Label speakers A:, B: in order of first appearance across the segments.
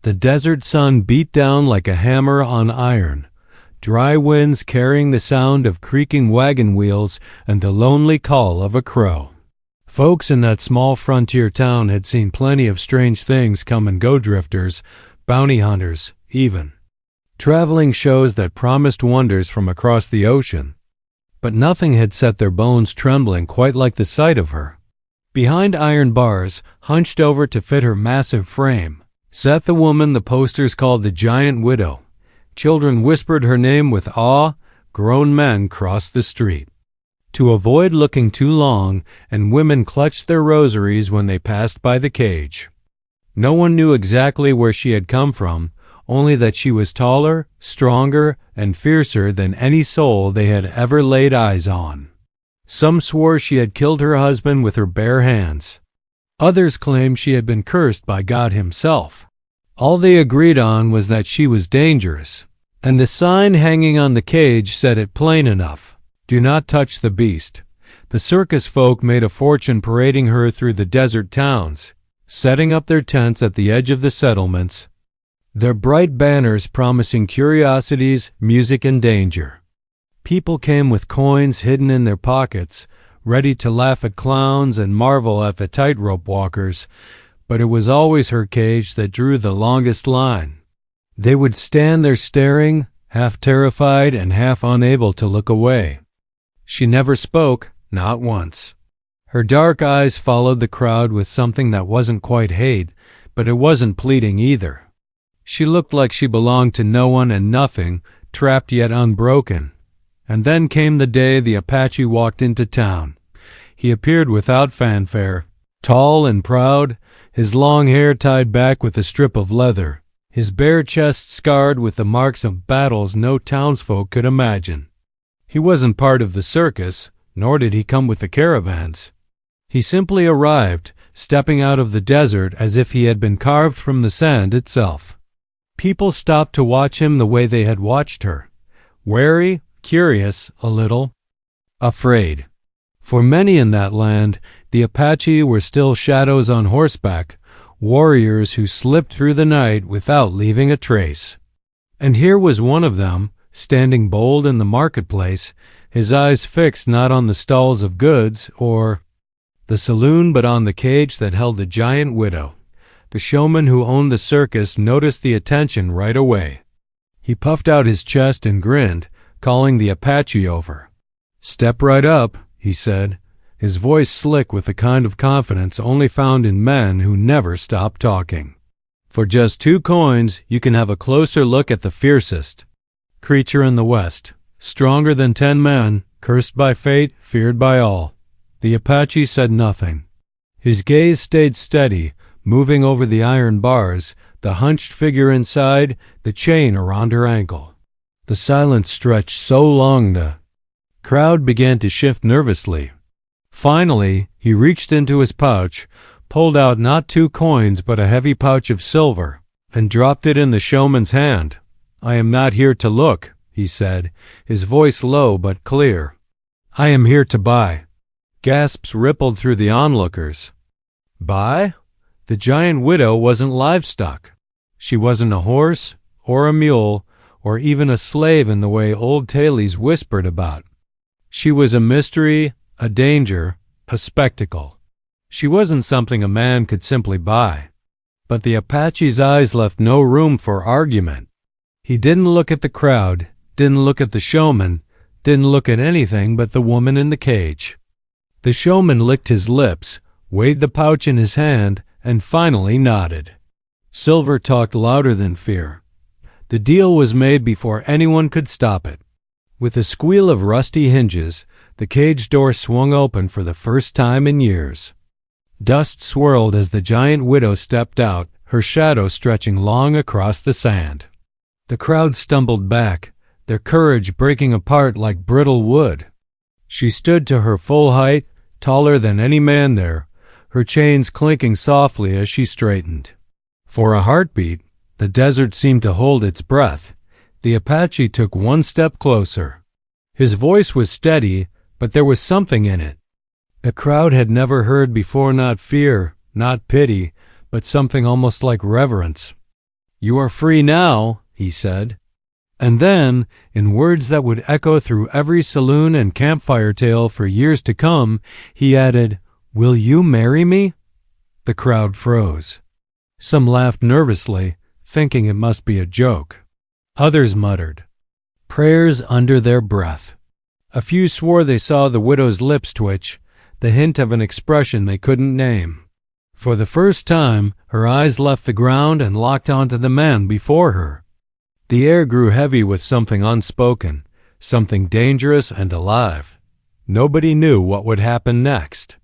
A: The desert sun beat down like a hammer on iron, dry winds carrying the sound of creaking wagon wheels and the lonely call of a crow. Folks in that small frontier town had seen plenty of strange things come and go, drifters, bounty hunters, even traveling shows that promised wonders from across the ocean. But nothing had set their bones trembling quite like the sight of her. Behind iron bars, hunched over to fit her massive frame, sat the woman the posters called the Giant Widow. Children whispered her name with awe, grown men crossed the street to avoid looking too long, and women clutched their rosaries when they passed by the cage. No one knew exactly where she had come from, only that she was taller, stronger, and fiercer than any soul they had ever laid eyes on. Some swore she had killed her husband with her bare hands. Others claimed she had been cursed by God himself. All they agreed on was that she was dangerous, and the sign hanging on the cage said it plain enough: "Do not touch the beast." The circus folk made a fortune parading her through the desert towns, setting up their tents at the edge of the settlements, their bright banners promising curiosities, music, and danger. People came with coins hidden in their pockets, ready to laugh at clowns and marvel at the tightrope walkers, but it was always her cage that drew the longest line. They would stand there staring, half terrified and half unable to look away. She never spoke, not once. Her dark eyes followed the crowd with something that wasn't quite hate, but it wasn't pleading either. She looked like she belonged to no one and nothing, trapped yet unbroken. And then came the day the Apache walked into town. He appeared without fanfare, tall and proud, his long hair tied back with a strip of leather, his bare chest scarred with the marks of battles no townsfolk could imagine. He wasn't part of the circus, nor did he come with the caravans. He simply arrived, stepping out of the desert as if he had been carved from the sand itself. People stopped to watch him the way they had watched her, wary, curious, a little afraid. For many in that land, the Apache were still shadows on horseback, warriors who slipped through the night without leaving a trace. And here was one of them, standing bold in the marketplace, his eyes fixed not on the stalls of goods or the saloon but on the cage that held the Giant Widow. The showman who owned the circus noticed the attention right away. He puffed out his chest and grinned, calling the Apache over. "Step right up," he said, his voice slick with the kind of confidence only found in men who never stop talking. "For just 2 coins, you can have a closer look at the fiercest creature in the West, stronger than 10 men, cursed by fate, feared by all." The Apache said nothing. His gaze stayed steady, moving over the iron bars, the hunched figure inside, the chain around her ankle. The silence stretched so long the crowd began to shift nervously. Finally, he reached into his pouch, pulled out not 2 coins but a heavy pouch of silver, and dropped it in the showman's hand. "I am not here to look," he said, his voice low but clear. "I am here to buy." Gasps rippled through the onlookers. Buy? The Giant Widow wasn't livestock. She wasn't a horse, or a mule, or even a slave in the way old tailies whispered about. She was a mystery, a danger, a spectacle. She wasn't something a man could simply buy. But the Apache's eyes left no room for argument. He didn't look at the crowd, didn't look at the showman, didn't look at anything but the woman in the cage. The showman licked his lips, weighed the pouch in his hand, and finally nodded. Silver talked louder than fear. The deal was made before anyone could stop it. With a squeal of rusty hinges, the cage door swung open for the first time in years. Dust swirled as the Giant Widow stepped out, her shadow stretching long across the sand. The crowd stumbled back, their courage breaking apart like brittle wood. She stood to her full height, taller than any man there, her chains clinking softly as she straightened. For a heartbeat, the desert seemed to hold its breath. The Apache took one step closer. His voice was steady, but there was something in it. The crowd had never heard before, not fear, not pity, but something almost like reverence. "You are free now," he said. And then, in words that would echo through every saloon and campfire tale for years to come, he added, "Will you marry me?" The crowd froze. Some laughed nervously, thinking it must be a joke. Others muttered prayers under their breath. A few swore they saw the widow's lips twitch, the hint of an expression they couldn't name. For the first time, her eyes left the ground and locked onto the man before her. The air grew heavy with something unspoken, something dangerous and alive. Nobody knew what would happen next.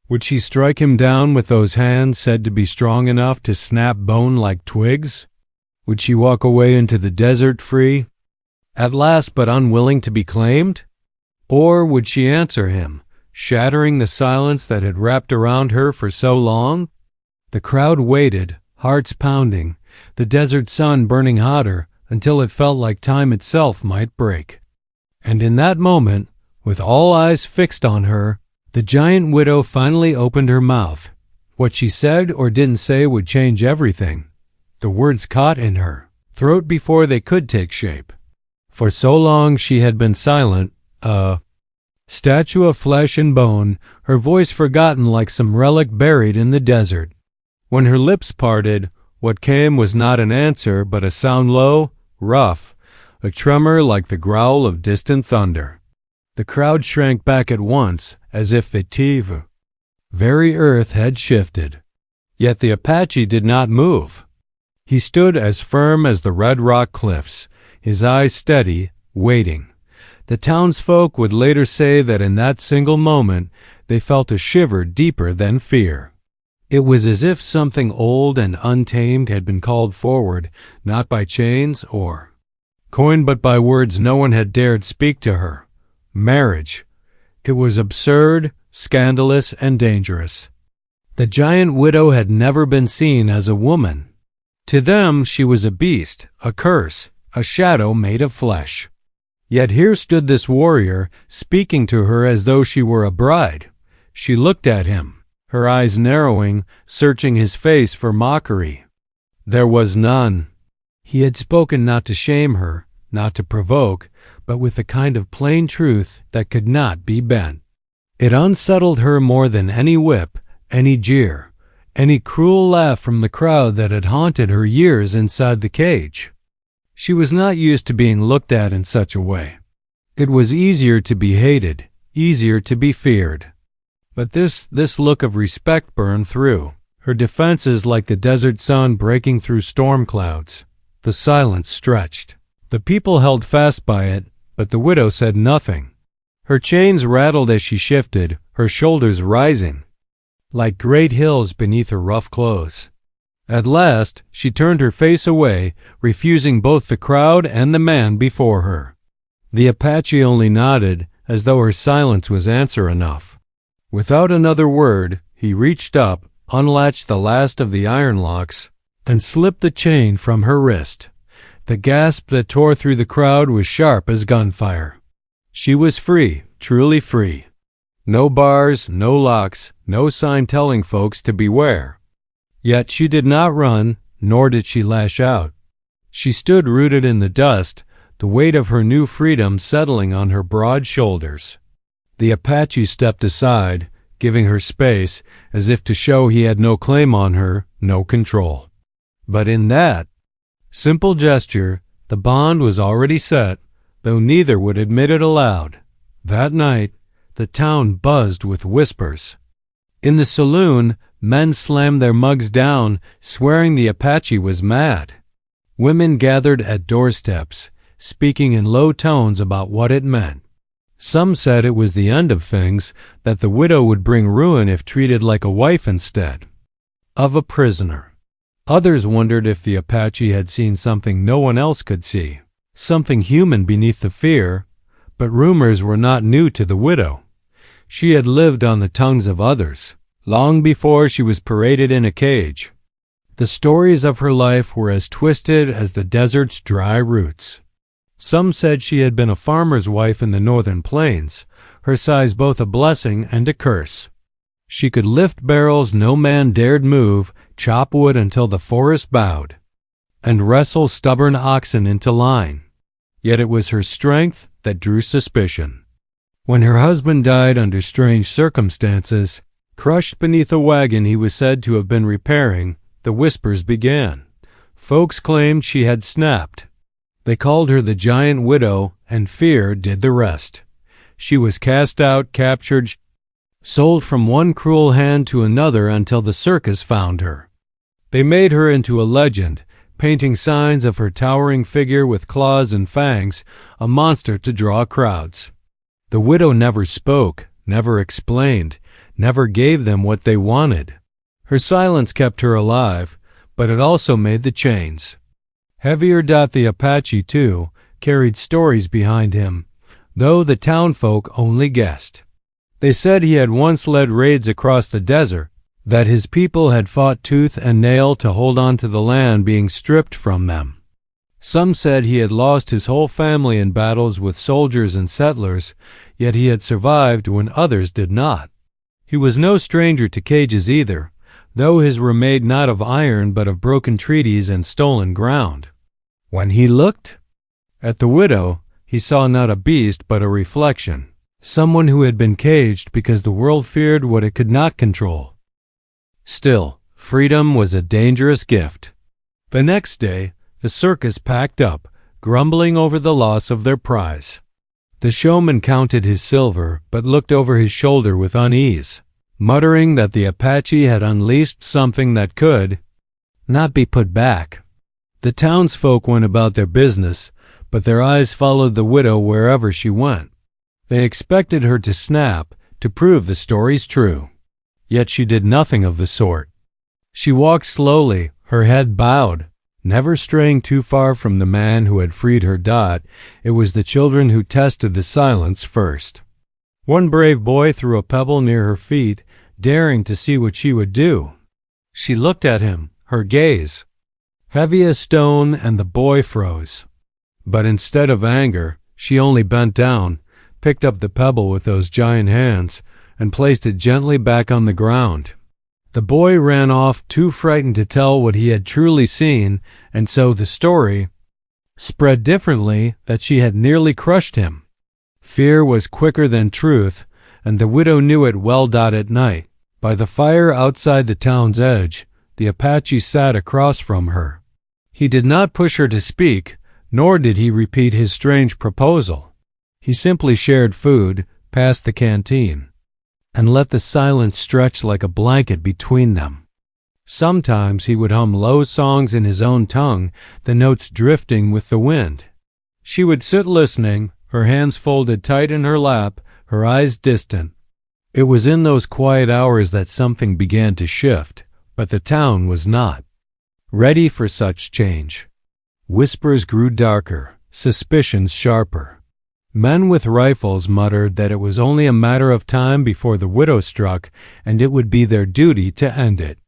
A: Would she strike him down with those hands said to be strong enough to snap bone like twigs? Would she walk away into the desert free, at last but unwilling to be claimed? Or would she answer him, shattering the silence that had wrapped around her for so long? The crowd waited, hearts pounding, the desert sun burning hotter until it felt like time itself might break. And in that moment, with all eyes fixed on her, the giant widow finally opened her mouth. What she said or didn't say would change everything. The words caught in her throat before they could take shape. For so long she had been silent, a statue of flesh and bone, her voice forgotten like some relic buried in the desert. When her lips parted, what came was not an answer but a sound low, rough, a tremor like the growl of distant thunder. The crowd shrank back at once, as if the very earth had shifted. Yet the Apache did not move. He stood as firm as the red rock cliffs, his eyes steady, waiting. The townsfolk would later say that in that single moment they felt a shiver deeper than fear. It was as if something old and untamed had been called forward, not by chains or coin but by words no one had dared speak to her. Marriage. It was absurd, scandalous, and dangerous. The giant widow had never been seen as a woman. To them she was a beast, a curse, a shadow made of flesh. Yet here stood this warrior, speaking to her as though she were a bride. She looked at him, her eyes narrowing, searching his face for mockery. There was none. He had spoken not to shame her, not to provoke, but with a kind of plain truth that could not be bent. It unsettled her more than any whip, any jeer, any cruel laugh from the crowd that had haunted her years inside the cage. She was not used to being looked at in such a way. It was easier to be hated, easier to be feared. But this look of respect burned through, her defenses like the desert sun breaking through storm clouds. The silence stretched. The people held fast by it, but the widow said nothing. Her chains rattled as she shifted, her shoulders rising, like great hills beneath her rough clothes. At last, she turned her face away, refusing both the crowd and the man before her. The Apache only nodded, as though her silence was answer enough. Without another word, he reached up, unlatched the last of the iron locks, and slipped the chain from her wrist. The gasp that tore through the crowd was sharp as gunfire. She was free, truly free. No bars, no locks, no sign telling folks to beware. Yet she did not run, nor did she lash out. She stood rooted in the dust, the weight of her new freedom settling on her broad shoulders. The Apache stepped aside, giving her space, as if to show he had no claim on her, no control. But in that simple gesture, the bond was already set, though neither would admit it aloud. That night, the town buzzed with whispers. In the saloon, men slammed their mugs down, swearing the Apache was mad. Women gathered at doorsteps, speaking in low tones about what it meant. Some said it was the end of things, that the widow would bring ruin if treated like a wife instead of a prisoner. Others wondered if the Apache had seen something no one else could see, something human beneath the fear, but rumors were not new to the widow. She had lived on the tongues of others, long before she was paraded in a cage. The stories of her life were as twisted as the desert's dry roots. Some said she had been a farmer's wife in the northern plains, her size both a blessing and a curse. She could lift barrels no man dared move, chop wood until the forest bowed. and wrestle stubborn oxen into line. Yet it was her strength that drew suspicion. When her husband died under strange circumstances, crushed beneath a wagon he was said to have been repairing, the whispers began. Folks claimed she had snapped. They called her the giant widow, and fear did the rest. She was cast out, captured, sold from one cruel hand to another until the circus found her. They made her into a legend, painting signs of her towering figure with claws and fangs, a monster to draw crowds. The widow never spoke, never explained, never gave them what they wanted. Her silence kept her alive, but it also made the chains heavier. The Apache, too, carried stories behind him, though the townfolk only guessed. They said he had once led raids across the desert, that his people had fought tooth and nail to hold on to the land being stripped from them. Some said he had lost his whole family in battles with soldiers and settlers, yet he had survived when others did not. He was no stranger to cages either, though his were made not of iron but of broken treaties and stolen ground. When he looked at the widow, he saw not a beast but a reflection, someone who had been caged because the world feared what it could not control. Still, freedom was a dangerous gift. The next day, the circus packed up, grumbling over the loss of their prize. The showman counted his silver, but looked over his shoulder with unease, muttering that the Apache had unleashed something that could not be put back. The townsfolk went about their business, but their eyes followed the widow wherever she went. They expected her to snap, to prove the stories true. Yet she did nothing of the sort. She walked slowly, her head bowed, never straying too far from the man who had freed her. It was the children who tested the silence first. One brave boy threw a pebble near her feet, daring to see what she would do. She looked at him, her gaze heavy as stone, and the boy froze. But instead of anger, she only bent down, picked up the pebble with those giant hands, and placed it gently back on the ground. The boy ran off, too frightened to tell what he had truly seen, and so the story spread differently that she had nearly crushed him. Fear was quicker than truth, and the widow knew it well. At night, by the fire outside the town's edge, the Apache sat across from her. He did not push her to speak, nor did he repeat his strange proposal. He simply shared food, passed the canteen, and let the silence stretch like a blanket between them. Sometimes he would hum low songs in his own tongue, the notes drifting with the wind. She would sit listening, her hands folded tight in her lap, her eyes distant. It was in those quiet hours that something began to shift, but the town was not ready for such change. Whispers grew darker, suspicions sharper. Men with rifles muttered that it was only a matter of time before the widow struck, and it would be their duty to end it.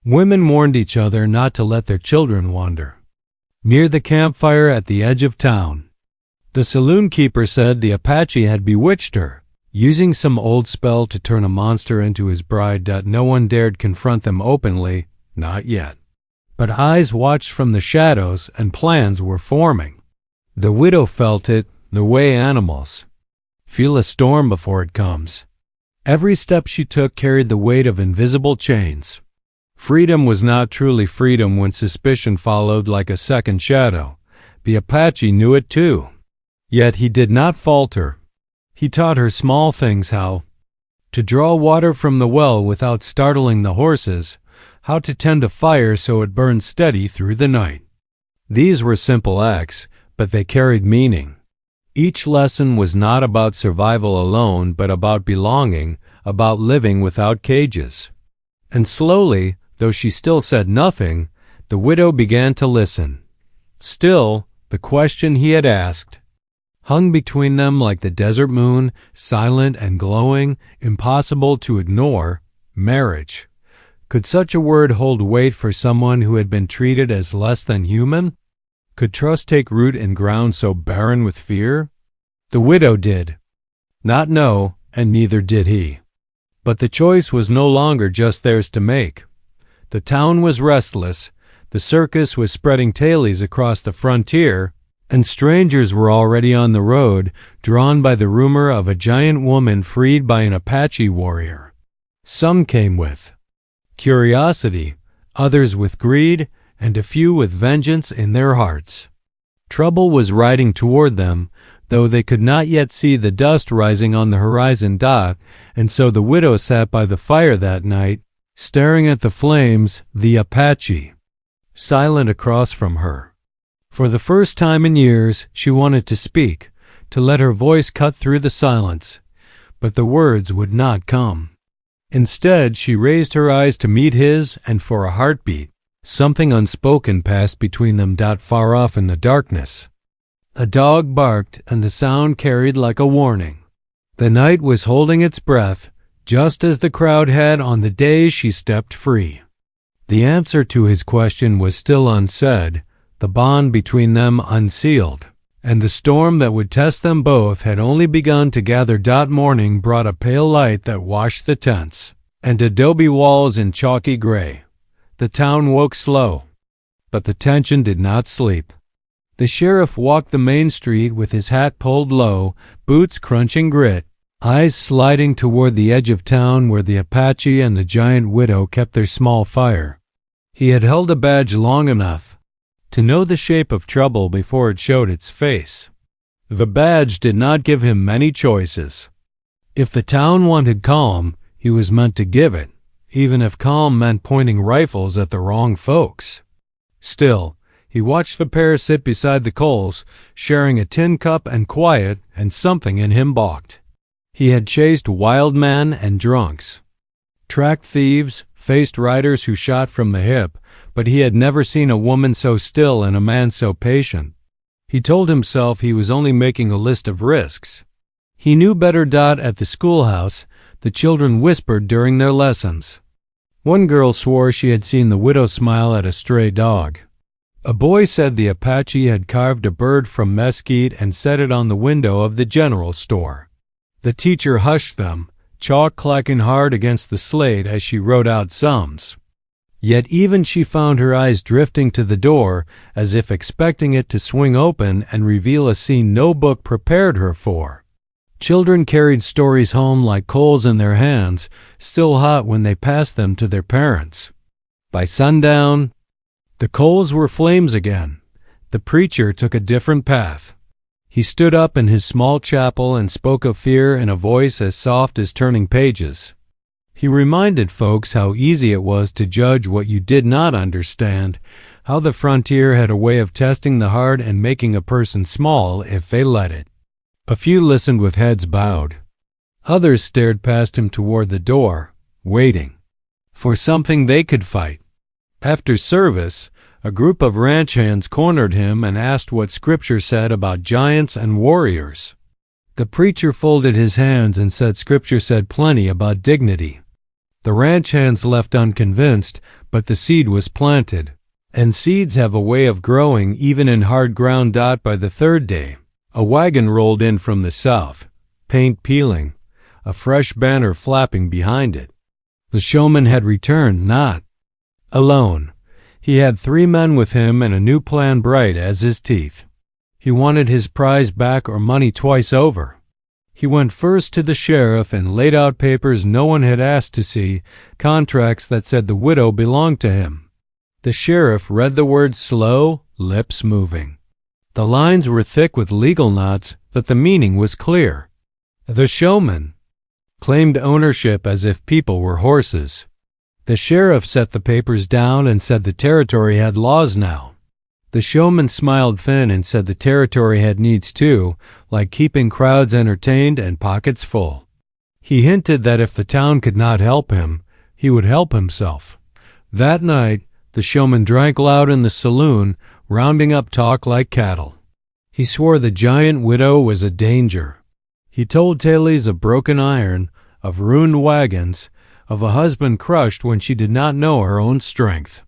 A: Women warned each other not to let their children wander. Near the campfire at the edge of town, the saloon keeper said the Apache had bewitched her, using some old spell to turn a monster into his bride. No one dared confront them openly, not yet. But eyes watched from the shadows, and plans were forming. The widow felt it, the way animals feel a storm before it comes. Every step she took carried the weight of invisible chains. Freedom was not truly freedom when suspicion followed like a second shadow. The Apache knew it too. Yet he did not falter. He taught her small things: how to draw water from the well without startling the horses, how to tend a fire so it burned steady through the night. These were simple acts, but they carried meaning. Each lesson was not about survival alone, but about belonging, about living without cages. And slowly, though she still said nothing, the widow began to listen. Still, the question he had asked hung between them like the desert moon, silent and glowing, impossible to ignore: marriage. Could such a word hold weight for someone who had been treated as less than human? Could trust take root in ground so barren with fear? The widow did not know, and neither did he. But the choice was no longer just theirs to make. The town was restless. The circus was spreading tailies across the frontier, and strangers were already on the road, drawn by the rumor of a giant woman freed by an Apache warrior. Some came with curiosity, others with greed, and a few with vengeance in their hearts. Trouble was riding toward them, though they could not yet see the dust rising on the horizon, and so the widow sat by the fire that night, staring at the flames, the Apache silent across from her. For the first time in years, she wanted to speak, to let her voice cut through the silence, but the words would not come. Instead, she raised her eyes to meet his, and for a heartbeat, something unspoken passed between them. Far off in the darkness, a dog barked, and the sound carried like a warning. The night was holding its breath, just as the crowd had on the day she stepped free. The answer to his question was still unsaid, the bond between them unsealed, and the storm that would test them both had only begun to gather. Morning brought a pale light that washed the tents and adobe walls in chalky gray. The town woke slow, but the tension did not sleep. The sheriff walked the main street with his hat pulled low, boots crunching grit, eyes sliding toward the edge of town where the Apache and the giant widow kept their small fire. He had held a badge long enough to know the shape of trouble before it showed its face. The badge did not give him many choices. If the town wanted calm, he was meant to give it, even if calm meant pointing rifles at the wrong folks. Still, he watched the pair sit beside the coals, sharing a tin cup and quiet, and something in him balked. He had chased wild men and drunks, tracked thieves, faced riders who shot from the hip, but he had never seen a woman so still and a man so patient. He told himself he was only making a list of risks. He knew better. At the schoolhouse, the children whispered during their lessons. One girl swore she had seen the widow smile at a stray dog. A boy said the Apache had carved a bird from mesquite and set it on the window of the general store. The teacher hushed them, chalk clacking hard against the slate as she wrote out sums. Yet even she found her eyes drifting to the door, as if expecting it to swing open and reveal a scene no book prepared her for. Children carried stories home like coals in their hands, still hot when they passed them to their parents. By sundown, the coals were flames again. The preacher took a different path. He stood up in his small chapel and spoke of fear in a voice as soft as turning pages. He reminded folks how easy it was to judge what you did not understand, how the frontier had a way of testing the heart and making a person small if they let it. A few listened with heads bowed. Others stared past him toward the door, waiting for something they could fight. After service, a group of ranch hands cornered him and asked what Scripture said about giants and warriors. The preacher folded his hands and said Scripture said plenty about dignity. The ranch hands left unconvinced, but the seed was planted, and seeds have a way of growing even in hard ground. By the third day, a wagon rolled in from the south, paint peeling, a fresh banner flapping behind it. The showman had returned, not alone. He had 3 men with him and a new plan bright as his teeth. He wanted his prize back or money twice over. He went first to the sheriff and laid out papers no one had asked to see, contracts that said the widow belonged to him. The sheriff read the words slow, lips moving. The lines were thick with legal knots, but the meaning was clear. The showman claimed ownership as if people were horses. The sheriff set the papers down and said the territory had laws now. The showman smiled thin and said the territory had needs too, like keeping crowds entertained and pockets full. He hinted that if the town could not help him, he would help himself. That night, the showman drank loud in the saloon, rounding up talk like cattle. He swore the giant widow was a danger. He told tales of broken iron, of ruined wagons, of a husband crushed when she did not know her own strength.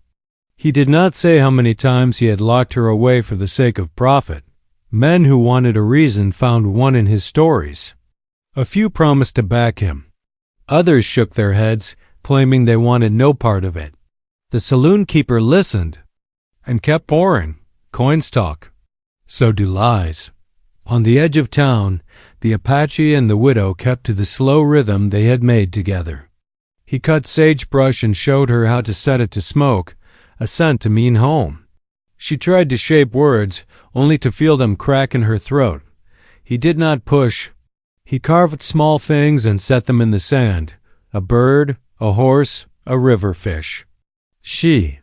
A: He did not say how many times he had locked her away for the sake of profit. Men who wanted a reason found one in his stories. A few promised to back him. Others shook their heads, claiming they wanted no part of it. The saloon keeper listened, and kept pouring. Coins talk. So do lies. On the edge of town, the Apache and the widow kept to the slow rhythm they had made together. He cut sagebrush and showed her how to set it to smoke, a scent to mean home. She tried to shape words, only to feel them crack in her throat. He did not push. He carved small things and set them in the sand, a bird, a horse, a river fish. She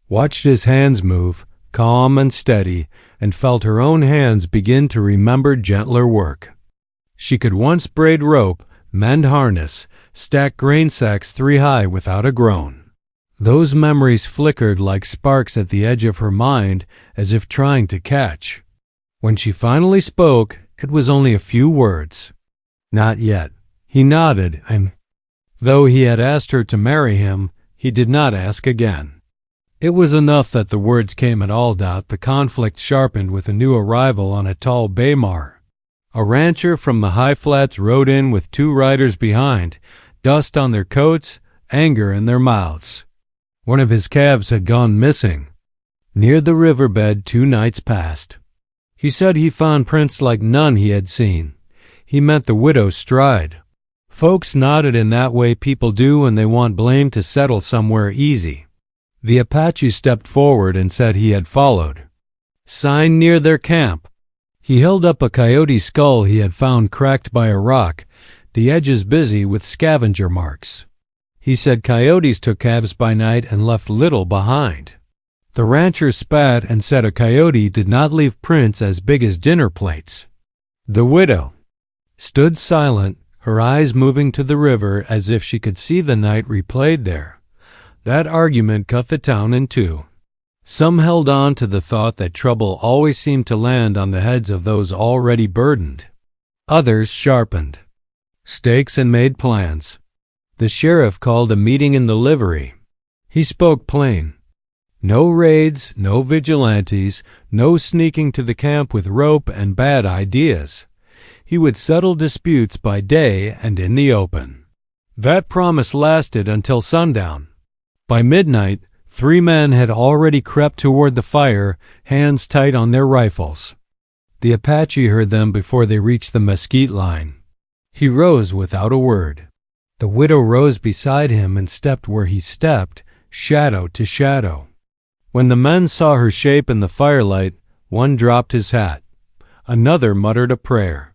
A: watched his hands move, calm and steady, and felt her own hands begin to remember gentler work. She could once braid rope, mend harness, stack grain sacks 3 high without a groan. Those memories flickered like sparks at the edge of her mind, as if trying to catch. When she finally spoke, it was only a few words. Not yet. He nodded, and though he had asked her to marry him, he did not ask again. It was enough that the words came at all. The conflict sharpened with a new arrival on a tall bay mare. A rancher from the high flats rode in with 2 riders behind, dust on their coats, anger in their mouths. One of his calves had gone missing. Near the riverbed 2 nights past. He said he found prints like none he had seen. He meant the widow's stride. Folks nodded in that way people do when they want blame to settle somewhere easy. The Apache stepped forward and said he had followed. Sign near their camp. He held up a coyote skull he had found cracked by a rock, the edges busy with scavenger marks. He said coyotes took calves by night and left little behind. The rancher spat and said a coyote did not leave prints as big as dinner plates. The widow stood silent, her eyes moving to the river as if she could see the night replayed there. That argument cut the town in 2. Some held on to the thought that trouble always seemed to land on the heads of those already burdened. Others sharpened stakes and made plans. The sheriff called a meeting in the livery. He spoke plain. No raids, no vigilantes, no sneaking to the camp with rope and bad ideas. He would settle disputes by day and in the open. That promise lasted until sundown. By midnight, 3 men had already crept toward the fire, hands tight on their rifles. The Apache heard them before they reached the mesquite line. He rose without a word. The widow rose beside him and stepped where he stepped, shadow to shadow. When the men saw her shape in the firelight, one dropped his hat. Another muttered a prayer.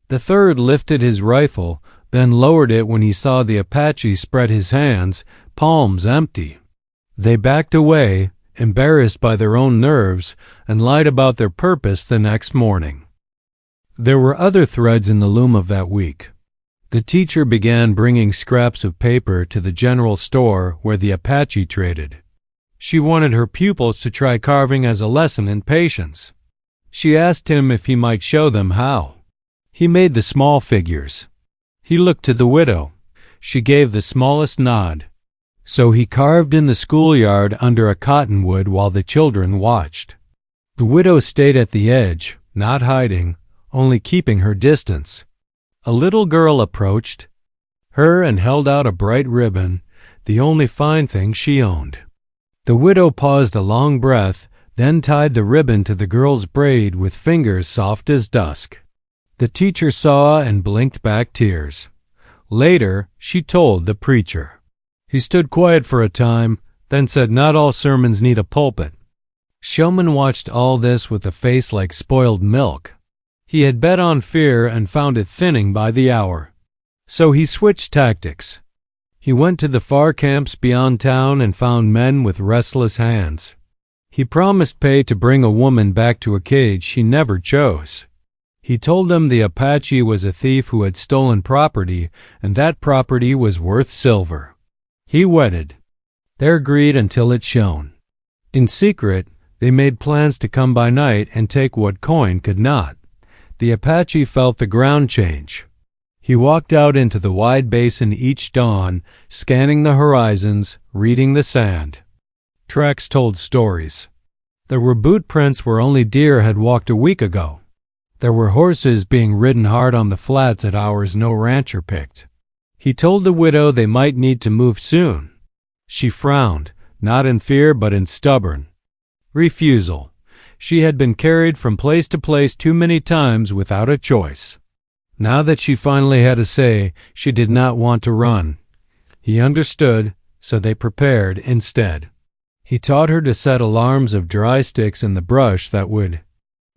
A: The third lifted his rifle, then lowered it when he saw the Apache spread his hands, palms empty. They backed away, embarrassed by their own nerves, and lied about their purpose the next morning. There were other threads in the loom of that week. The teacher began bringing scraps of paper to the general store where the Apache traded. She wanted her pupils to try carving as a lesson in patience. She asked him if he might show them how. He made the small figures. He looked to the widow. She gave the smallest nod. So he carved in the schoolyard under a cottonwood while the children watched. The widow stayed at the edge, not hiding, only keeping her distance. A little girl approached her and held out a bright ribbon, the only fine thing she owned. The widow paused a long breath, then tied the ribbon to the girl's braid with fingers soft as dusk. The teacher saw and blinked back tears. Later, she told the preacher. He stood quiet for a time, then said not all sermons need a pulpit. Showman watched all this with a face like spoiled milk. He had bet on fear and found it thinning by the hour. So he switched tactics. He went to the far camps beyond town and found men with restless hands. He promised pay to bring a woman back to a cage she never chose. He told them the Apache was a thief who had stolen property, and that property was worth silver. He whetted their greed until it shone. In secret, they made plans to come by night and take what coin could not. The Apache felt the ground change. He walked out into the wide basin each dawn, scanning the horizons, reading the sand. Tracks told stories. There were boot prints where only deer had walked a week ago. There were horses being ridden hard on the flats at hours no rancher picked. He told the widow they might need to move soon. She frowned, not in fear but in stubborn refusal. She had been carried from place to place too many times without a choice. Now that she finally had a say, she did not want to run. He understood, so they prepared instead. He taught her to set alarms of dry sticks in the brush that would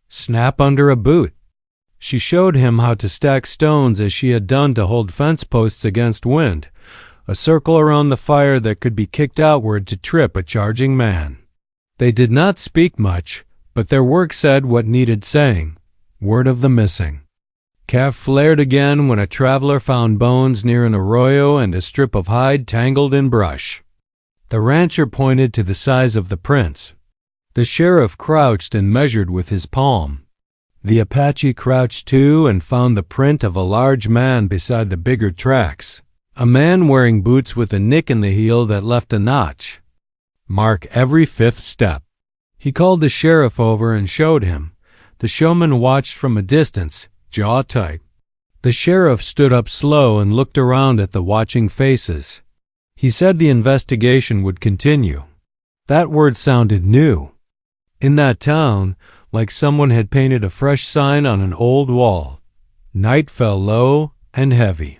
A: snap under a boot. She showed him how to stack stones as she had done to hold fence posts against wind, a circle around the fire that could be kicked outward to trip a charging man. They did not speak much, but their work said what needed saying. Word of the missing. Calf flared again when a traveler found bones near an arroyo and a strip of hide tangled in brush. The rancher pointed to the size of the prints. The sheriff crouched and measured with his palm. The Apache crouched too and found the print of a large man beside the bigger tracks, a man wearing boots with a nick in the heel that left a notch. Mark every fifth step. He called the sheriff over and showed him. The showman watched from a distance, jaw tight. The sheriff stood up slow and looked around at the watching faces. He said the investigation would continue. That word sounded new. In that town, like someone had painted a fresh sign on an old wall. Night fell low and heavy.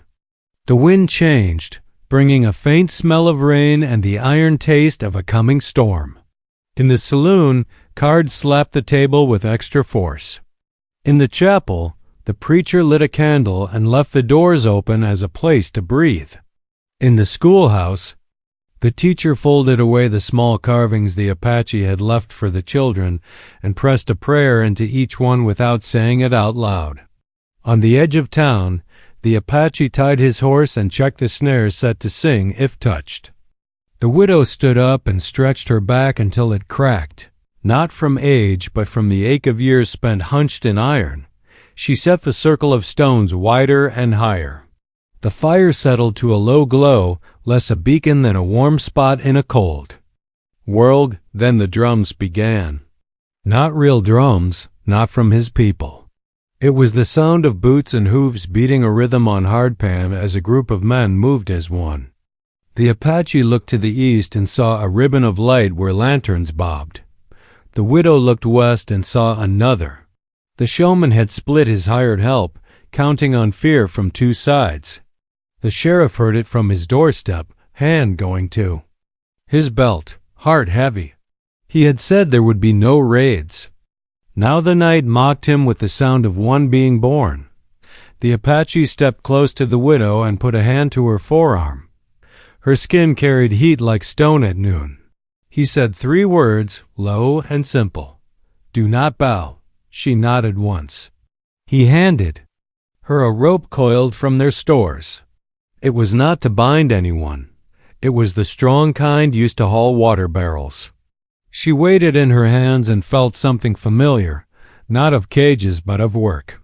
A: The wind changed, bringing a faint smell of rain and the iron taste of a coming storm. In the saloon, cards slapped the table with extra force. In the chapel, the preacher lit a candle and left the doors open as a place to breathe. In the schoolhouse, the teacher folded away the small carvings the Apache had left for the children and pressed a prayer into each one without saying it out loud. On the edge of town, the Apache tied his horse and checked the snares set to sing if touched. The widow stood up and stretched her back until it cracked, not from age but from the ache of years spent hunched in iron. She set the circle of stones wider and higher. The fire settled to a low glow, less a beacon than a warm spot in a cold world. Then the drums began. Not real drums, not from his people. It was the sound of boots and hooves beating a rhythm on hardpan as a group of men moved as one. The Apache looked to the east and saw a ribbon of light where lanterns bobbed. The widow looked west and saw another. The showman had split his hired help, counting on fear from two sides. The sheriff heard it from his doorstep, hand going to his belt, heart heavy. He had said there would be no raids. Now the night mocked him with the sound of one being born. The Apache stepped close to the widow and put a hand to her forearm. Her skin carried heat like stone at noon. He said 3 words, low and simple. Do not bow. She nodded once. He handed her a rope coiled from their stores. It was not to bind anyone. It was the strong kind used to haul water barrels. She weighed it in her hands and felt something familiar, not of cages but of work.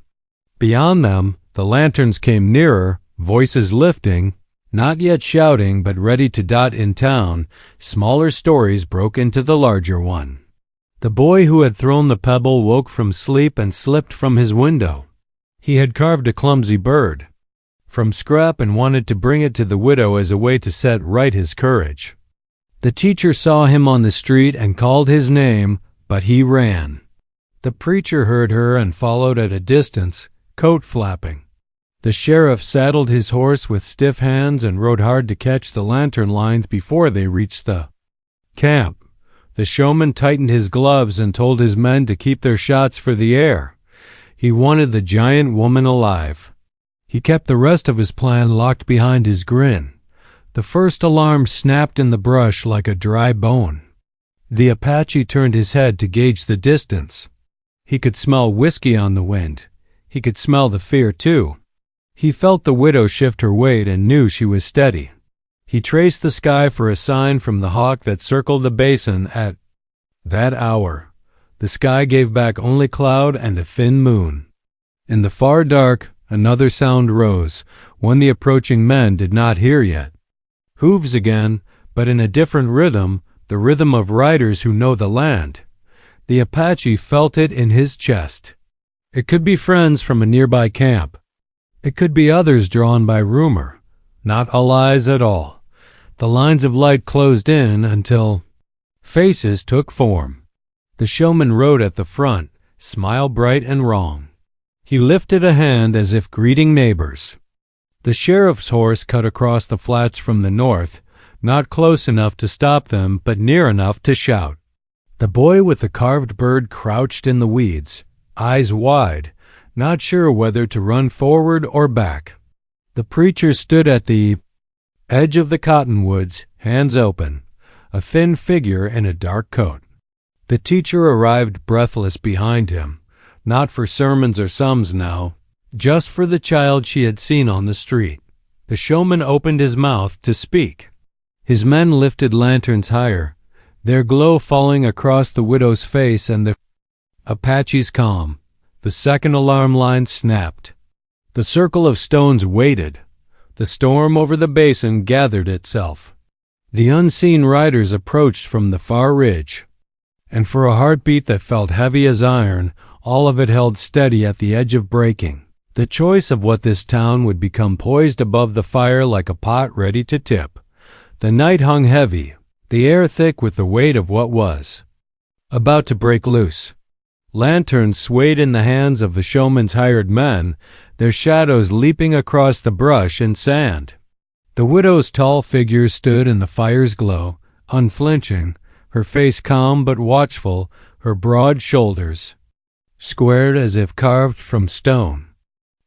A: Beyond them, the lanterns came nearer, voices lifting, not yet shouting but ready to dot in town. Smaller stories broke into the larger one. The boy who had thrown the pebble woke from sleep and slipped from his window. He had carved a clumsy bird from scrap and wanted to bring it to the widow as a way to set right his courage. The teacher saw him on the street and called his name, but he ran. The preacher heard her and followed at a distance, coat flapping. The sheriff saddled his horse with stiff hands and rode hard to catch the lantern lines before they reached the camp. The showman tightened his gloves and told his men to keep their shots for the air. He wanted the giant woman alive. He kept the rest of his plan locked behind his grin. The first alarm snapped in the brush like a dry bone. The Apache turned his head to gauge the distance. He could smell whiskey on the wind. He could smell the fear, too. He felt the widow shift her weight and knew she was steady. He traced the sky for a sign from the hawk that circled the basin at that hour. The sky gave back only cloud and a thin moon. In the far dark, another sound rose, one the approaching men did not hear yet. Hooves again, but in a different rhythm, the rhythm of riders who know the land. The Apache felt it in his chest. It could be friends from a nearby camp. It could be others drawn by rumor, not allies at all. The lines of light closed in until faces took form. The showman rode at the front, smile bright and wrong. He lifted a hand as if greeting neighbors. The sheriff's horse cut across the flats from the north, not close enough to stop them, but near enough to shout. The boy with the carved bird crouched in the weeds, eyes wide, not sure whether to run forward or back. The preacher stood at the edge of the cottonwoods, hands open, a thin figure in a dark coat. The teacher arrived breathless behind him, not for sermons or sums now, just for the child she had seen on the street. The showman opened his mouth to speak. His men lifted lanterns higher, their glow falling across the widow's face and the Apache's calm. The second alarm line snapped. The circle of stones waited. The storm over the basin gathered itself. The unseen riders approached from the far ridge, and for a heartbeat that felt heavy as iron, all of it held steady at the edge of breaking. The choice of what this town would become poised above the fire like a pot ready to tip. The night hung heavy, the air thick with the weight of what was about to break loose. Lanterns swayed in the hands of the showman's hired men, their shadows leaping across the brush and sand. The widow's tall figure stood in the fire's glow, unflinching, her face calm but watchful, her broad shoulders squared as if carved from stone.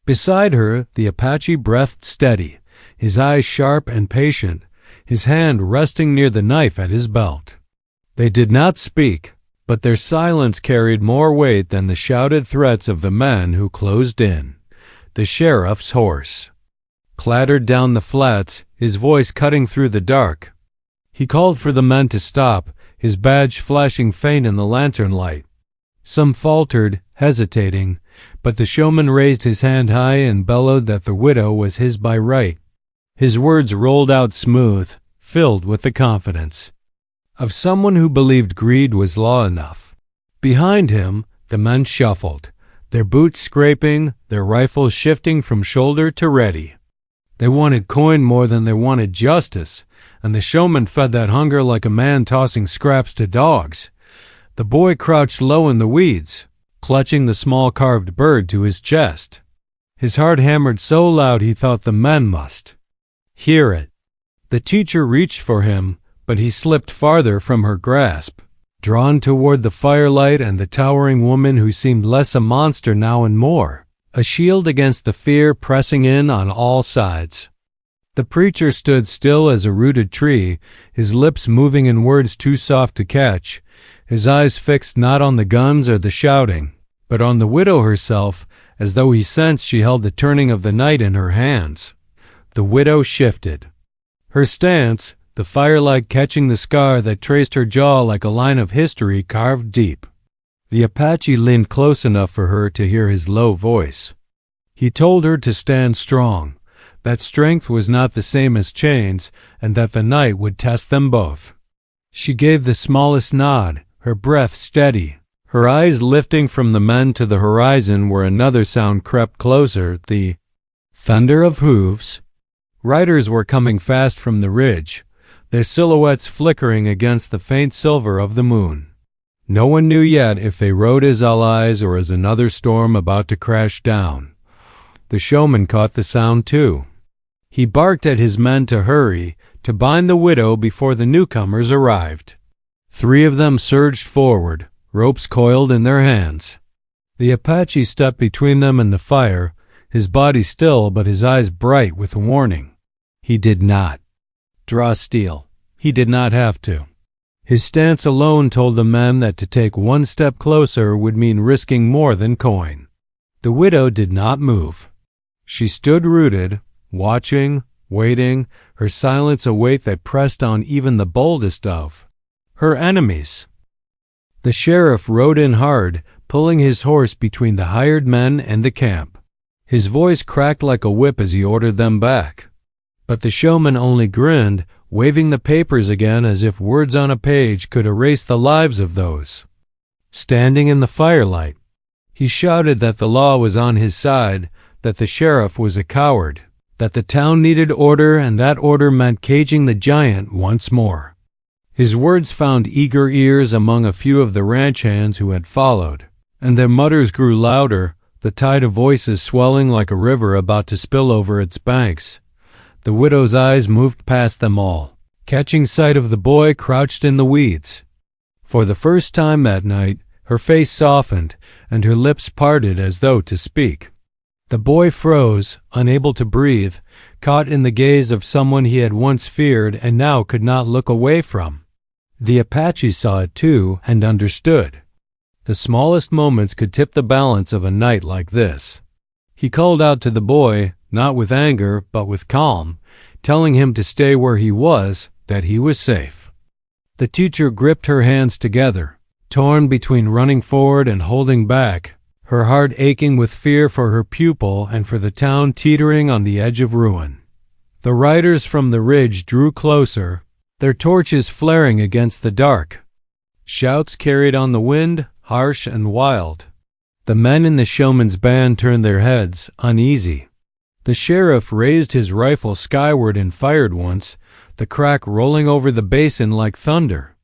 A: Beside her, the Apache breathed steady, his eyes sharp and patient, his hand resting near the knife at his belt. They did not speak, but their silence carried more weight than the shouted threats of the men who closed in. The sheriff's horse clattered down the flats, his voice cutting through the dark. He called for the men to stop, his badge flashing faint in the lantern light. Some faltered, hesitating, but the showman raised his hand high and bellowed that the widow was his by right. His words rolled out smooth, filled with the confidence of someone who believed greed was law enough. Behind him, the men shuffled, their boots scraping, their rifles shifting from shoulder to ready. They wanted coin more than they wanted justice, and the showman fed that hunger like a man tossing scraps to dogs. The boy crouched low in the weeds, clutching the small carved bird to his chest. His heart hammered so loud he thought the men must hear it. The teacher reached for him, but he slipped farther from her grasp, drawn toward the firelight and the towering woman who seemed less a monster now and more a shield against the fear pressing in on all sides. The preacher stood still as a rooted tree, his lips moving in words too soft to catch, his eyes fixed not on the guns or the shouting, but on the widow herself, as though he sensed she held the turning of the night in her hands. The widow shifted. Her stance, the firelight catching the scar that traced her jaw like a line of history carved deep. The Apache leaned close enough for her to hear his low voice. He told her to stand strong, that strength was not the same as chains, and that the night would test them both. She gave the smallest nod, her breath steady, her eyes lifting from the men to the horizon where another sound crept closer, the thunder of hooves. Riders were coming fast from the ridge, their silhouettes flickering against the faint silver of the moon. No one knew yet if they rode as allies or as another storm about to crash down. The showman caught the sound too. He barked at his men to hurry, to bind the widow before the newcomers arrived. 3 of them surged forward, ropes coiled in their hands. The Apache stepped between them and the fire, his body still but his eyes bright with warning. He did not draw steel. He did not have to. His stance alone told the men that to take one step closer would mean risking more than coin. The widow did not move. She stood rooted, watching, waiting, her silence a weight that pressed on even the boldest of her enemies. The sheriff rode in hard, pulling his horse between the hired men and the camp. His voice cracked like a whip as he ordered them back. But the showman only grinned, waving the papers again as if words on a page could erase the lives of those standing in the firelight. He shouted that the law was on his side, that the sheriff was a coward, that the town needed order and that order meant caging the giant once more. His words found eager ears among a few of the ranch hands who had followed, and their mutters grew louder, the tide of voices swelling like a river about to spill over its banks. The widow's eyes moved past them all, catching sight of the boy crouched in the weeds. For the first time that night, her face softened, and her lips parted as though to speak. The boy froze, unable to breathe, caught in the gaze of someone he had once feared and now could not look away from. The Apache saw it too and understood. The smallest moments could tip the balance of a night like this. He called out to the boy, not with anger but with calm, telling him to stay where he was, that he was safe. The teacher gripped her hands together, torn between running forward and holding back, her heart aching with fear for her pupil and for the town teetering on the edge of ruin. The riders from the ridge drew closer, their torches flaring against the dark. Shouts carried on the wind, harsh and wild. The men in the showman's band turned their heads, uneasy. The sheriff raised his rifle skyward and fired once, the crack rolling over the basin like thunder.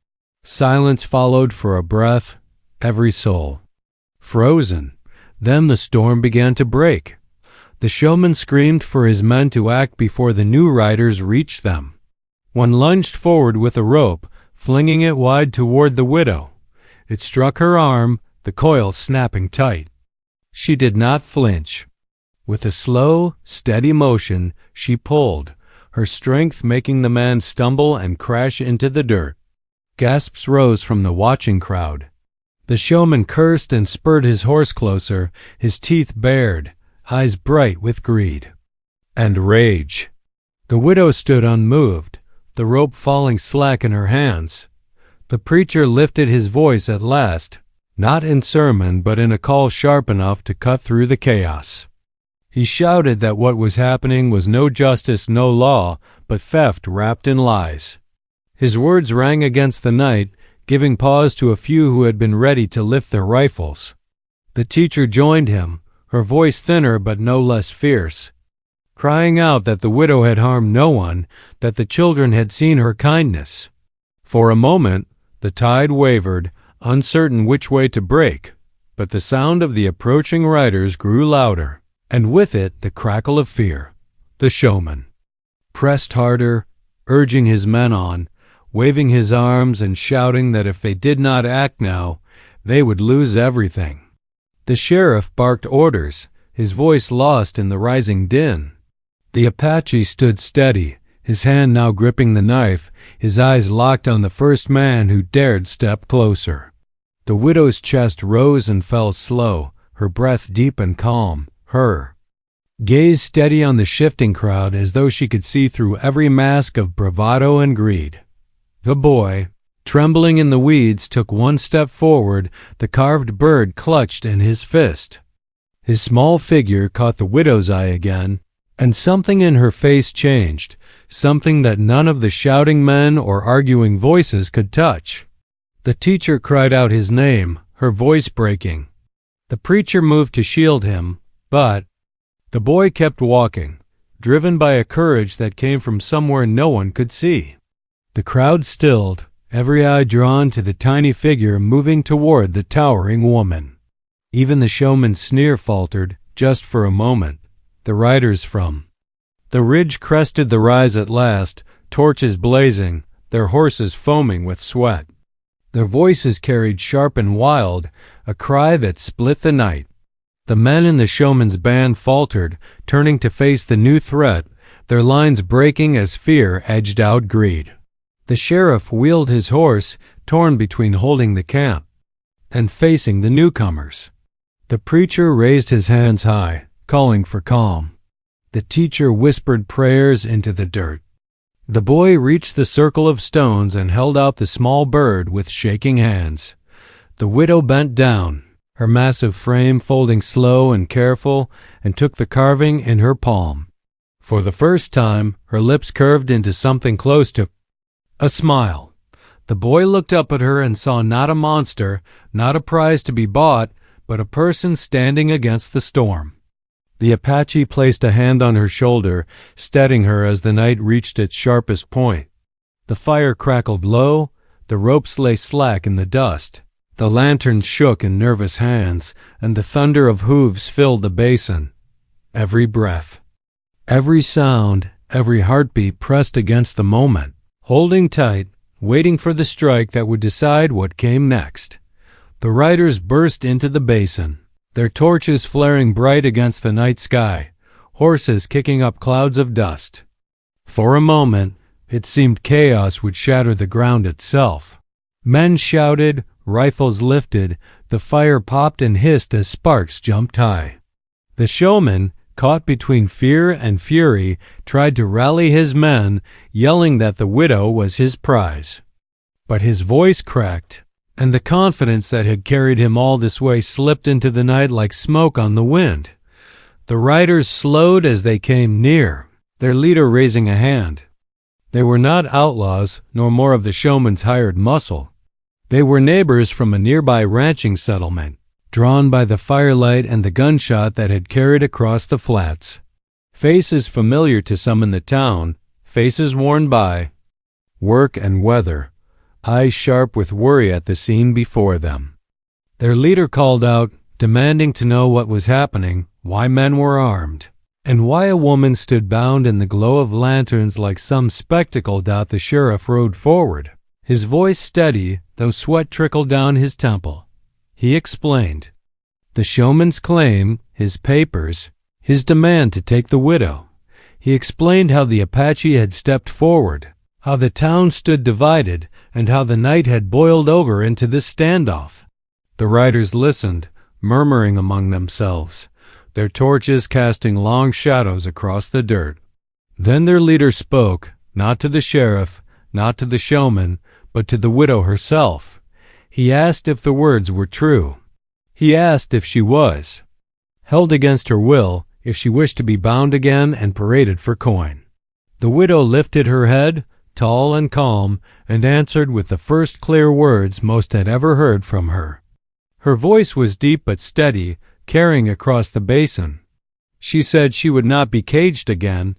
A: Silence followed for a breath, every soul frozen. Then the storm began to break. The showman screamed for his men to act before the new riders reached them. One lunged forward with a rope, flinging it wide toward the widow. It struck her arm, the coil snapping tight. She did not flinch. With a slow, steady motion, she pulled, her strength making the man stumble and crash into the dirt. Gasps rose from the watching crowd. The showman cursed and spurred his horse closer, his teeth bared, eyes bright with greed and rage. The widow stood unmoved, the rope falling slack in her hands. The preacher lifted his voice at last, not in sermon but in a call sharp enough to cut through the chaos. He shouted that what was happening was no justice, no law, but theft wrapped in lies. His words rang against the night, giving pause to a few who had been ready to lift their rifles. The teacher joined him, her voice thinner but no less fierce, crying out that the widow had harmed no one, that the children had seen her kindness. For a moment, the tide wavered, uncertain which way to break, but the sound of the approaching riders grew louder, and with it the crackle of fear. The showman pressed harder, urging his men on, waving his arms and shouting that if they did not act now, they would lose everything. The sheriff barked orders, his voice lost in the rising din. The Apache stood steady, his hand now gripping the knife, his eyes locked on the first man who dared step closer. The widow's chest rose and fell slow, her breath deep and calm, her gaze steady on the shifting crowd as though she could see through every mask of bravado and greed. The boy, trembling in the weeds, took one step forward, the carved bird clutched in his fist. His small figure caught the widow's eye again, and something in her face changed, something that none of the shouting men or arguing voices could touch. The teacher cried out his name, her voice breaking. The preacher moved to shield him, but the boy kept walking, driven by a courage that came from somewhere no one could see. The crowd stilled, every eye drawn to the tiny figure moving toward the towering woman. Even the showman's sneer faltered, just for a moment. The riders from the ridge crested the rise at last, torches blazing, their horses foaming with sweat. Their voices carried sharp and wild, a cry that split the night. The men in the showman's band faltered, turning to face the new threat, their lines breaking as fear edged out greed. The sheriff wheeled his horse, torn between holding the camp and facing the newcomers. The preacher raised his hands high, calling for calm. The teacher whispered prayers into the dirt. The boy reached the circle of stones and held out the small bird with shaking hands. The widow bent down, her massive frame folding slow and careful, and took the carving in her palm. For the first time, her lips curved into something close to a smile. The boy looked up at her and saw not a monster, not a prize to be bought, but a person standing against the storm. The Apache placed a hand on her shoulder, steadying her as the night reached its sharpest point. The fire crackled low, The ropes lay slack in the dust. The lanterns shook in nervous hands, and the thunder of hooves filled the basin. Every breath, every sound, every heartbeat pressed against the moment, holding tight, waiting for the strike that would decide what came next. The riders burst into the basin, their torches flaring bright against the night sky, horses kicking up clouds of dust. For a moment, it seemed chaos would shatter the ground itself. Men shouted, rifles lifted, the fire popped and hissed as sparks jumped high. The showman, caught between fear and fury, tried to rally his men, yelling that the widow was his prize. But his voice cracked, and the confidence that had carried him all this way slipped into the night like smoke on the wind. The riders slowed as they came near, their leader raising a hand. They were not outlaws, nor more of the showman's hired muscle. They were neighbors from a nearby ranching settlement, drawn by the firelight and the gunshot that had carried across the flats. Faces familiar to some in the town, faces worn by work and weather, eyes sharp with worry at the scene before them. Their leader called out, demanding to know what was happening, why men were armed, and why a woman stood bound in the glow of lanterns like some spectacle. The sheriff rode forward, his voice steady, though sweat trickled down his temple. He explained the showman's claim, his papers, his demand to take the widow. He explained how the Apache had stepped forward, how the town stood divided, and how the night had boiled over into this standoff. The riders listened, murmuring among themselves, their torches casting long shadows across the dirt. Then their leader spoke, not to the sheriff, not to the showman, but to the widow herself. He asked if the words were true. He asked if she was held against her will, if she wished to be bound again and paraded for coin. The widow lifted her head, tall and calm, and answered with the first clear words most had ever heard from her. Her voice was deep but steady, carrying across the basin. She said she would not be caged again.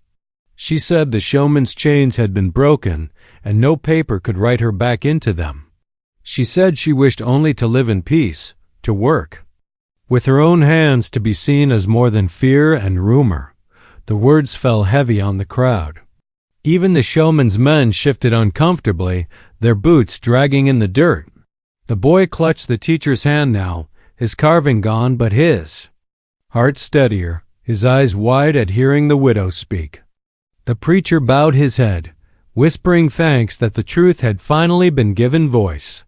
A: She said the showman's chains had been broken, and no paper could write her back into them. She said she wished only to live in peace, to work. With her own hands to be seen as more than fear and rumor. The words fell heavy on the crowd. Even the showman's men shifted uncomfortably, their boots dragging in the dirt. The boy clutched the teacher's hand now, his carving gone but his heart steadier, his eyes wide at hearing the widow speak. The preacher bowed his head, whispering thanks that the truth had finally been given voice.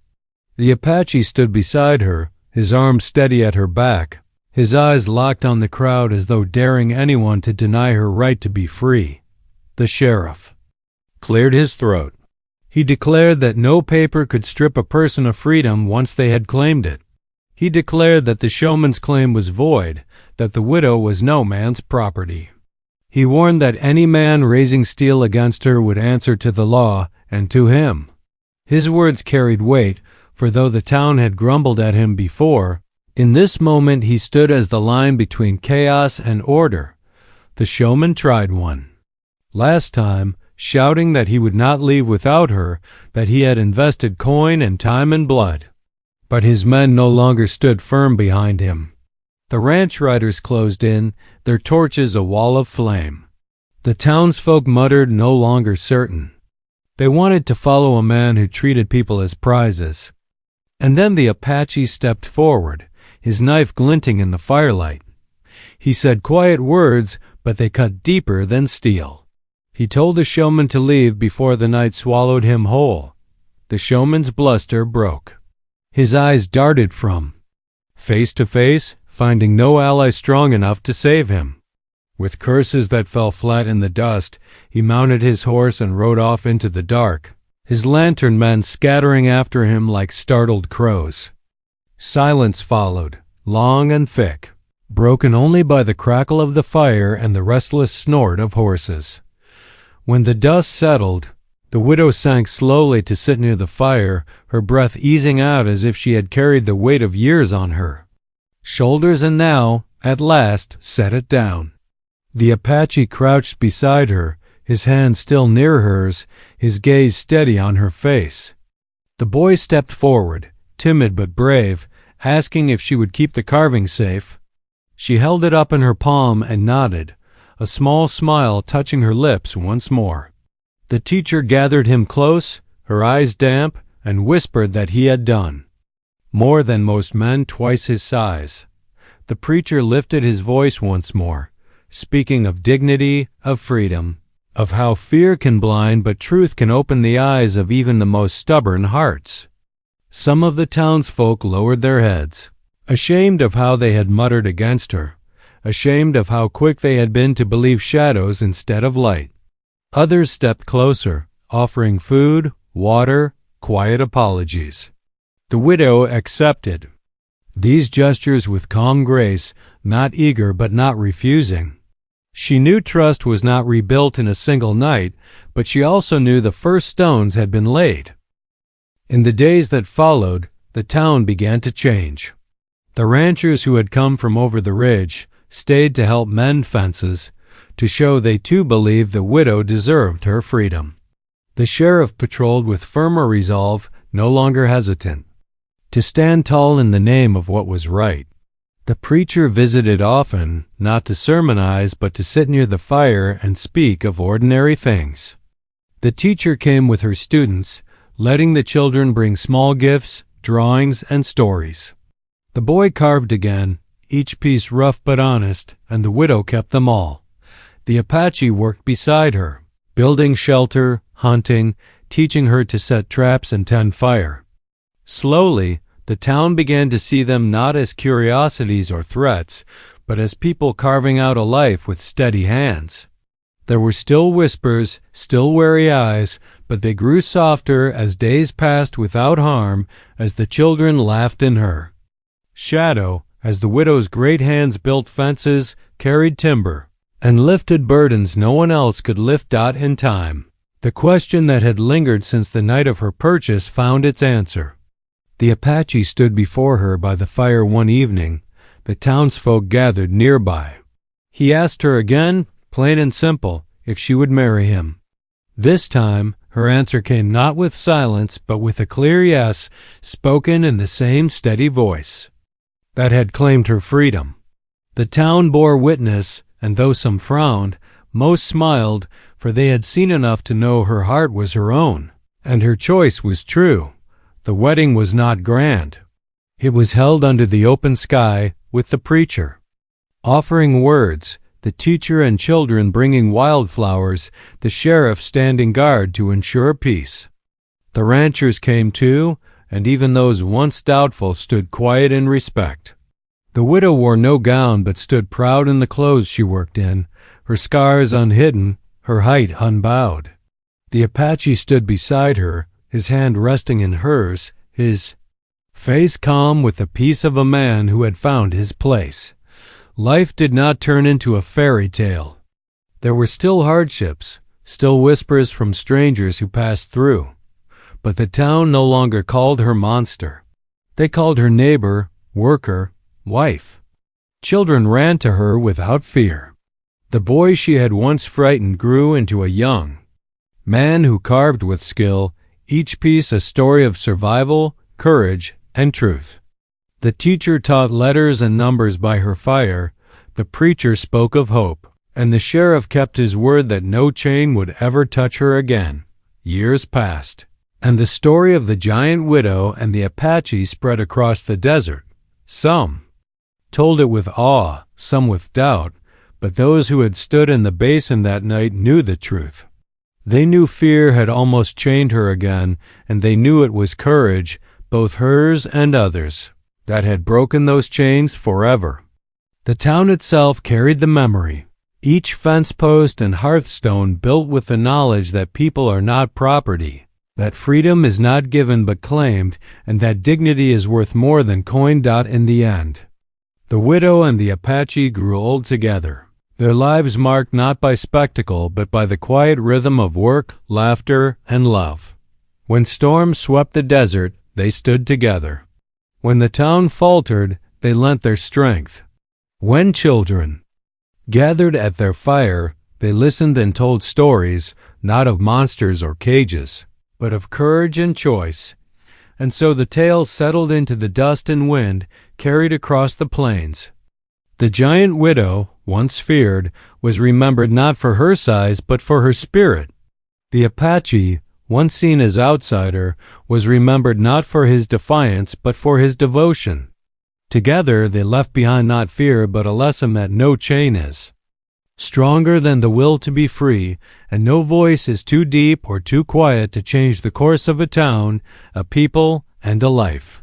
A: The Apache stood beside her, his arms steady at her back, his eyes locked on the crowd as though daring anyone to deny her right to be free. The sheriff cleared his throat. He declared that no paper could strip a person of freedom once they had claimed it. He declared that the showman's claim was void, that the widow was no man's property. He warned that any man raising steel against her would answer to the law and to him. His words carried weight, for though the town had grumbled at him before, in this moment he stood as the line between chaos and order. The showman tried one last time, shouting that he would not leave without her, that he had invested coin and time and blood. But his men no longer stood firm behind him. The ranch riders closed in, their torches a wall of flame. The townsfolk muttered, no longer certain. They wanted to follow a man who treated people as prizes. And then the Apache stepped forward, his knife glinting in the firelight. He said quiet words, but they cut deeper than steel. He told the showman to leave before the night swallowed him whole. The showman's bluster broke. His eyes darted from face to face, finding no ally strong enough to save him. With curses that fell flat in the dust, he mounted his horse and rode off into the dark, his lantern men scattering after him like startled crows. Silence followed, long and thick, broken only by the crackle of the fire and the restless snort of horses. When the dust settled, the widow sank slowly to sit near the fire, her breath easing out as if she had carried the weight of years on her shoulders and now, at last, set it down. The Apache crouched beside her, his hand still near hers, his gaze steady on her face. The boy stepped forward, timid but brave, asking if she would keep the carving safe. She held it up in her palm and nodded, a small smile touching her lips once more. The teacher gathered him close, her eyes damp, and whispered that he had done more than most men twice his size. The preacher lifted his voice once more, speaking of dignity, of freedom, of how fear can blind but truth can open the eyes of even the most stubborn hearts. Some of the townsfolk lowered their heads, ashamed of how they had muttered against her, ashamed of how quick they had been to believe shadows instead of light. Others stepped closer, offering food, water, quiet apologies. The widow accepted these gestures with calm grace, not eager but not refusing. She knew trust was not rebuilt in a single night, but she also knew the first stones had been laid. In the days that followed, the town began to change. The ranchers who had come from over the ridge stayed to help mend fences, to show they too believed the widow deserved her freedom. The sheriff patrolled with firmer resolve, no longer hesitant, to stand tall in the name of what was right. The preacher visited often, not to sermonize but to sit near the fire and speak of ordinary things. The teacher came with her students, letting the children bring small gifts, drawings, and stories. The boy carved again, each piece rough but honest, and the widow kept them all. The Apache worked beside her, building shelter, hunting, teaching her to set traps and tend fire. Slowly, the town began to see them not as curiosities or threats, but as people carving out a life with steady hands. There were still whispers, still wary eyes, but they grew softer as days passed without harm, as the children laughed in her shadow, as the widow's great hands built fences, carried timber, and lifted burdens no one else could lift in time. The question that had lingered since the night of her purchase found its answer. The Apache stood before her by the fire one evening. The townsfolk gathered nearby. He asked her again, plain and simple, if she would marry him. This time, her answer came not with silence, but with a clear yes, spoken in the same steady voice that had claimed her freedom. The town bore witness, and though some frowned, most smiled, for they had seen enough to know her heart was her own, and her choice was true. The wedding was not grand. It was held under the open sky, with the preacher offering words, the teacher and children bringing wildflowers, the sheriff standing guard to ensure peace. The ranchers came too, and even those once doubtful stood quiet in respect. The widow wore no gown but stood proud in the clothes she worked in, her scars unhidden, her height unbowed. The Apache stood beside her, his hand resting in hers, his face calm with the peace of a man who had found his place. Life did not turn into a fairy tale. There were still hardships, still whispers from strangers who passed through. But the town no longer called her monster. They called her neighbor, worker, wife. Children ran to her without fear. The boy she had once frightened grew into a young man who carved with skill, each piece a story of survival, courage, and truth. The teacher taught letters and numbers by her fire, the preacher spoke of hope, and the sheriff kept his word that no chain would ever touch her again. Years passed, and the story of the giant widow and the Apache spread across the desert. Some told it with awe, some with doubt, but those who had stood in the basin that night knew the truth. They knew fear had almost chained her again, and they knew it was courage, both hers and others, that had broken those chains forever. The town itself carried the memory, each fence post and hearthstone built with the knowledge that people are not property, that freedom is not given but claimed, and that dignity is worth more than coin. In the end, the widow and the Apache grew old together. Their lives marked not by spectacle, but by the quiet rhythm of work, laughter, and love. When storms swept the desert, they stood together. When the town faltered, they lent their strength. When children gathered at their fire, they listened and told stories, not of monsters or cages, but of courage and choice. and so the tale settled into the dust and wind carried across the plains. The giant widow, once feared, was remembered not for her size but for her spirit. The Apache, once seen as outsider, was remembered not for his defiance but for his devotion. Together they left behind not fear but a lesson that no chain is stronger than the will to be free, and no voice is too deep or too quiet to change the course of a town, a people, and a life.